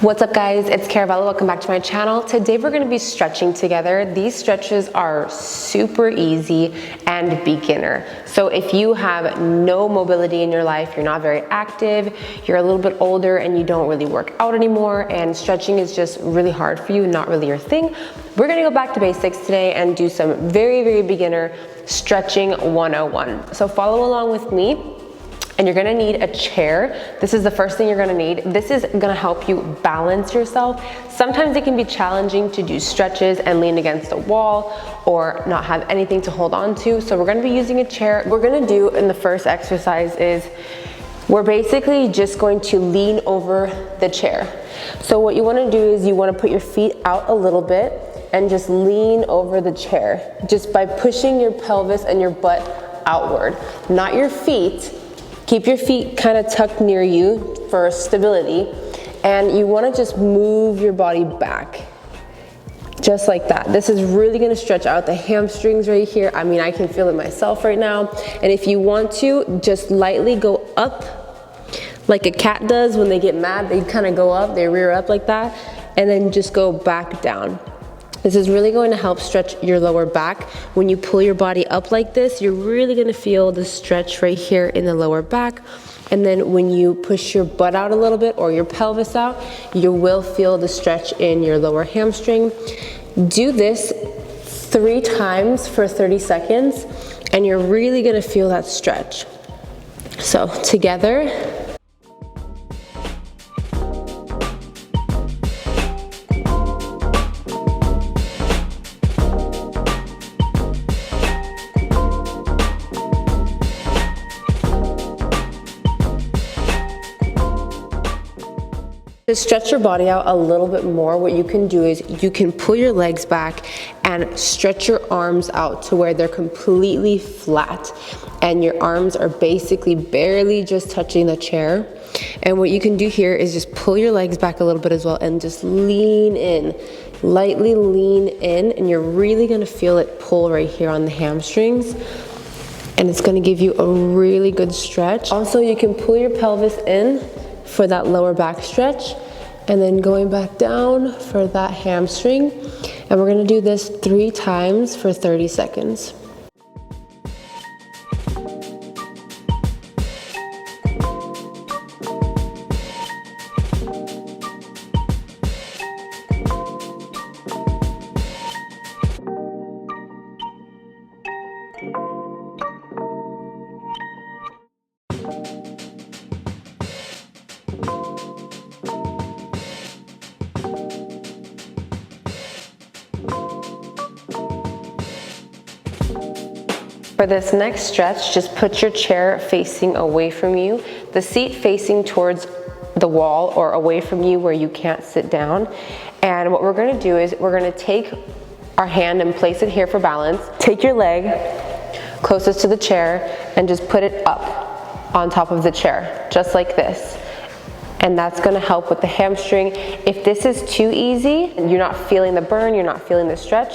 What's up guys, it's Caravello, welcome back to my channel. Today we're gonna be stretching together. These stretches are super easy and beginner. So if you have no mobility in your life, you're not very active, you're a little bit older and you don't really work out anymore and stretching is just really hard for you, not really your thing, we're gonna go back to basics today and do some very beginner stretching 101. So follow along with me. And you're gonna need a chair. This is the first thing you're gonna need. This is gonna help you balance yourself. Sometimes it can be challenging to do stretches and lean against a wall or not have anything to hold on to. So we're gonna be using a chair. What we're gonna do in the first exercise is we're basically just going to lean over the chair. So what you wanna do is you wanna put your feet out a little bit and just lean over the chair, just by pushing your pelvis and your butt outward, not your feet. Keep your feet kind of tucked near you for stability, and you want to just move your body back, just like that. This is really going to stretch out the hamstrings right here. I mean, I can feel it myself right now. And if you want to, just lightly go up, like a cat does when they get mad. They kind of go up, they rear up like that, and then just go back down. This is really going to help stretch your lower back. When you pull your body up like this, you're really going to feel the stretch right here in the lower back. And then when you push your butt out a little bit or your pelvis out, you will feel the stretch in your lower hamstring. Do this 3 times for 30 seconds, and you're really going to feel that stretch. So together. To stretch your body out a little bit more, what you can do is you can pull your legs back and stretch your arms out to where they're completely flat and your arms are basically barely just touching the chair. And what you can do here is just pull your legs back a little bit as well and just lean in, lightly lean in, and you're really gonna feel it pull right here on the hamstrings. And it's gonna give you a really good stretch. Also, you can pull your pelvis in for that lower back stretch, and then going back down for that hamstring. And we're gonna do this 3 times for 30 seconds. For this next stretch, just put your chair facing away from you, the seat facing towards the wall or away from you where you can't sit down. And what we're gonna do is we're gonna take our hand and place it here for balance. Take your leg closest to the chair and just put it up on top of the chair, just like this. And that's gonna help with the hamstring. If this is too easy and you're not feeling the burn, you're not feeling the stretch,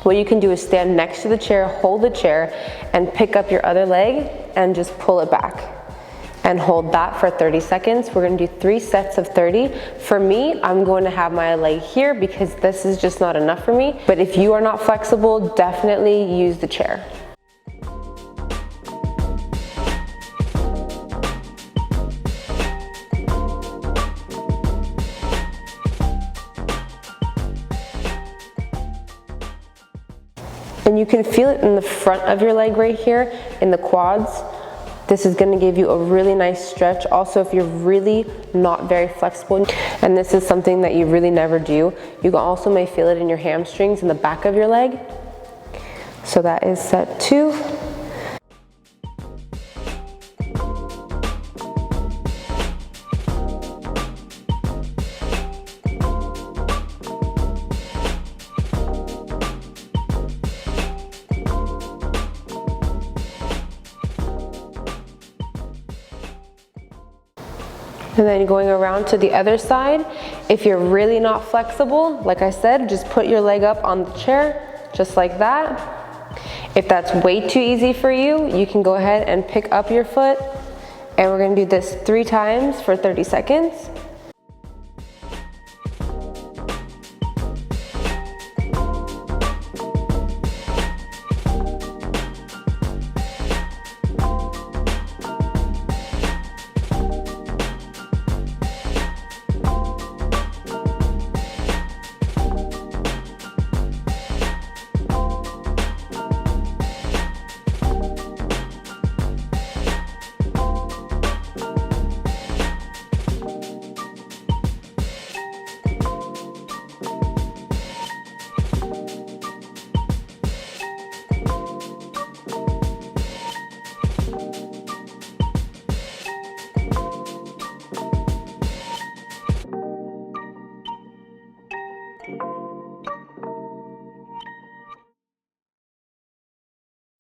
what you can do is stand next to the chair, hold the chair, and pick up your other leg and just pull it back. And hold that for 30 seconds. We're gonna do 3 sets of 30. For me, I'm going to have my leg here because this is just not enough for me. But if you are not flexible, definitely use the chair. And you can feel it in the front of your leg right here, in the quads. This is gonna give you a really nice stretch. Also, if you're really not very flexible, and this is something that you really never do, you also may feel it in your hamstrings in the back of your leg. So that is set 2. And then going around to the other side. If you're really not flexible, like I said, just put your leg up on the chair, just like that. If that's way too easy for you, you can go ahead and pick up your foot And we're gonna do this 3 times for 30 seconds.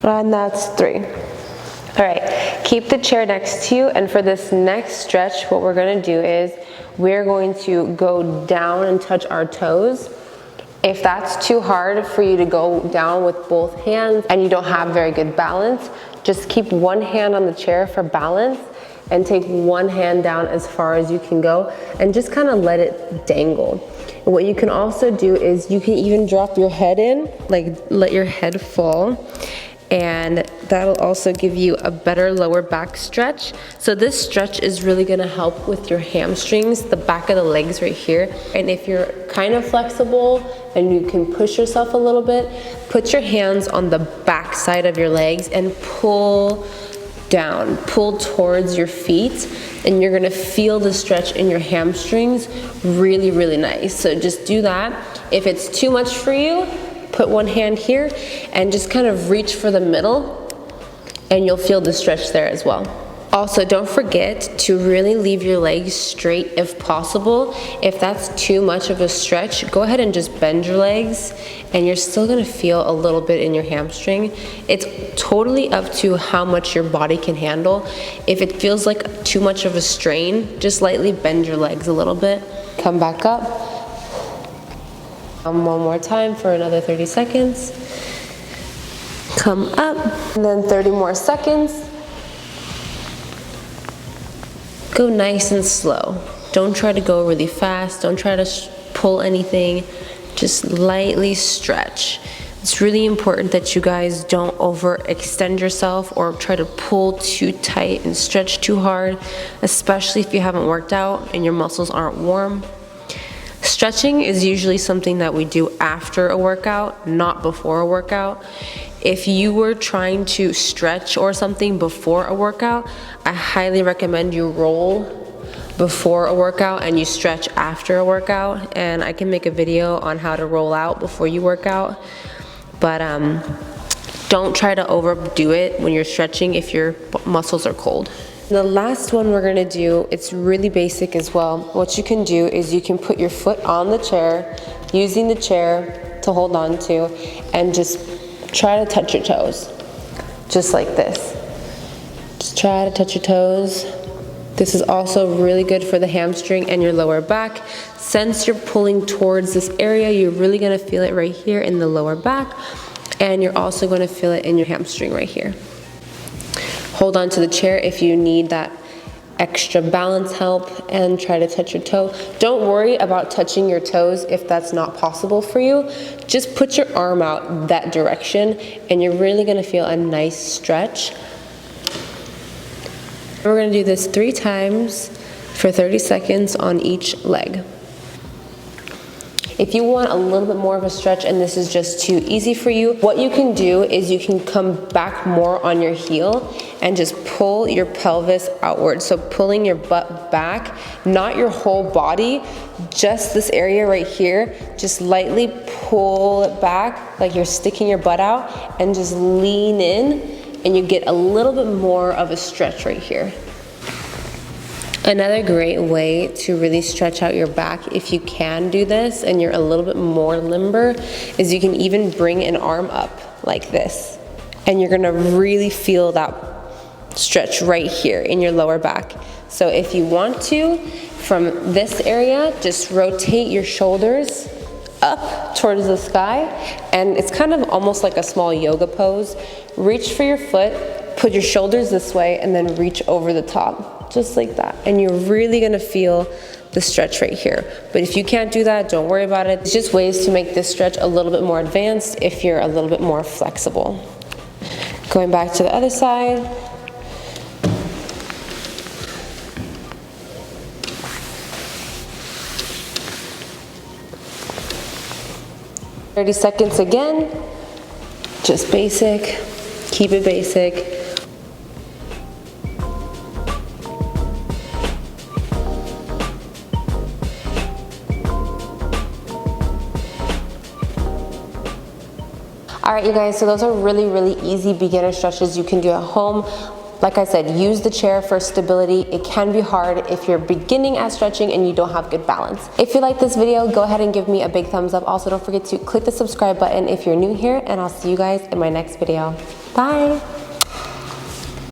And that's 3. All right, keep the chair next to you, and for this next stretch, what we're gonna do is we're going to go down and touch our toes. If that's too hard for you to go down with both hands and you don't have very good balance, just keep one hand on the chair for balance and take one hand down as far as you can go and just kind of let it dangle. And what you can also do is you can even drop your head in, like let your head fall, and that'll also give you a better lower back stretch. So this stretch is really gonna help with your hamstrings, the back of the legs right here. And if you're kind of flexible and you can push yourself a little bit, put your hands on the back side of your legs and pull down, pull towards your feet, and you're gonna feel the stretch in your hamstrings really, really nice. So just do that. If it's too much for you, put one hand here and just kind of reach for the middle and you'll feel the stretch there as well. Also, don't forget to really leave your legs straight if possible. If that's too much of a stretch, go ahead and just bend your legs and you're still gonna feel a little bit in your hamstring. It's totally up to how much your body can handle. If it feels like too much of a strain, just lightly bend your legs a little bit. Come back up. One more time for another 30 seconds. Come up, and then 30 more seconds. Go nice and slow. Don't try to go really fast. Don't try to pull anything. Just lightly stretch. It's really important that you guys don't overextend yourself or try to pull too tight and stretch too hard, especially if you haven't worked out and your muscles aren't warm. Stretching is usually something that we do after a workout, not before a workout. If you were trying to stretch or something before a workout, I highly recommend you roll before a workout and you stretch after a workout. And I can make a video on how to roll out before you work out. But don't try to overdo it when you're stretching if your muscles are cold. The last one we're gonna do, it's really basic as well. What you can do is you can put your foot on the chair, using the chair to hold on to, and just try to touch your toes, just like this. Just try to touch your toes. This is also really good for the hamstring and your lower back. Since you're pulling towards this area, you're really gonna feel it right here in the lower back, and you're also gonna feel it in your hamstring right here. Hold on to the chair if you need that extra balance help and try to touch your toe. Don't worry about touching your toes if that's not possible for you. Just put your arm out that direction and you're really gonna feel a nice stretch. We're gonna do this 3 times for 30 seconds on each leg. If you want a little bit more of a stretch and this is just too easy for you, what you can do is you can come back more on your heel and just pull your pelvis outward. So pulling your butt back, not your whole body, just this area right here. Just lightly pull it back like you're sticking your butt out and just lean in and you get a little bit more of a stretch right here. Another great way to really stretch out your back, if you can do this and you're a little bit more limber, is you can even bring an arm up like this. And you're gonna really feel that stretch right here in your lower back. So if you want to, from this area, just rotate your shoulders up towards the sky. And it's kind of almost like a small yoga pose. Reach for your foot, put your shoulders this way, and then reach over the top. Just like that, and you're really gonna feel the stretch right here. But if you can't do that, don't worry about it. It's just ways to make this stretch a little bit more advanced if you're a little bit more flexible. Going back to the other side. "30 seconds again, just basic, keep it basic. All right, you guys, so those are really, really easy beginner stretches you can do at home. Like I said, use the chair for stability. It can be hard if you're beginning at stretching and you don't have good balance. If you like this video, go ahead and give me a big thumbs up. Also, don't forget to click the subscribe button if you're new here, and I'll see you guys in my next video. Bye.